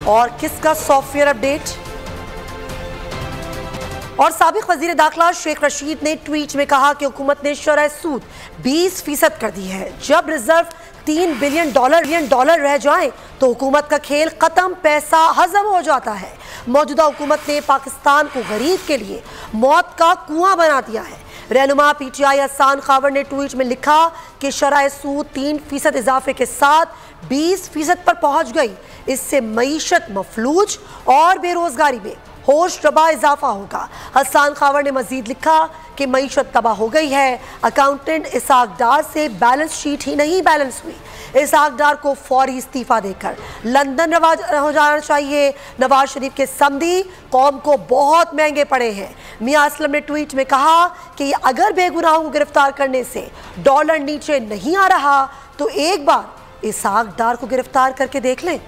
और किसका software update. और साबिक वजीर दाखिला शेख रशीद ने ट्वीट में कहा कि हुकूमत ने शरह सूद 20% कर दी है। जब रिजर्व $3 बिलियन रह जाएं तो हुकूमत का खेल खत्म, पैसा हजम हो जाता है। मौजूदा हुकूमत ने पाकिस्तान को गरीब के लिए मौत का कुआं बना दिया है। रहनुमा PTI हसन खावर ने ट्वीट में लिखा कि शरह सूद 3% इजाफे के साथ 20% पर पहुंच गई। इससे मईशत मफलूज और बेरोजगारी में होश रबा इजाफा होगा। हसन खावर ने मजीद लिखा कि मईशत तबाह हो गई है। अकाउंटेंट इसहाक डार से बैलेंस शीट ही नहीं बैलेंस हुई। इसहाक डार को फौरी इस्तीफा देकर लंदन हो जाना चाहिए। नवाज शरीफ के समधी कौम को बहुत महंगे पड़े हैं। मियां असलम ने ट्वीट में कहा कि अगर बेगुनाहों को गिरफ्तार करने से डॉलर नीचे नहीं आ रहा तो एक बार इसहाक डार को गिरफ्तार करके देख लें।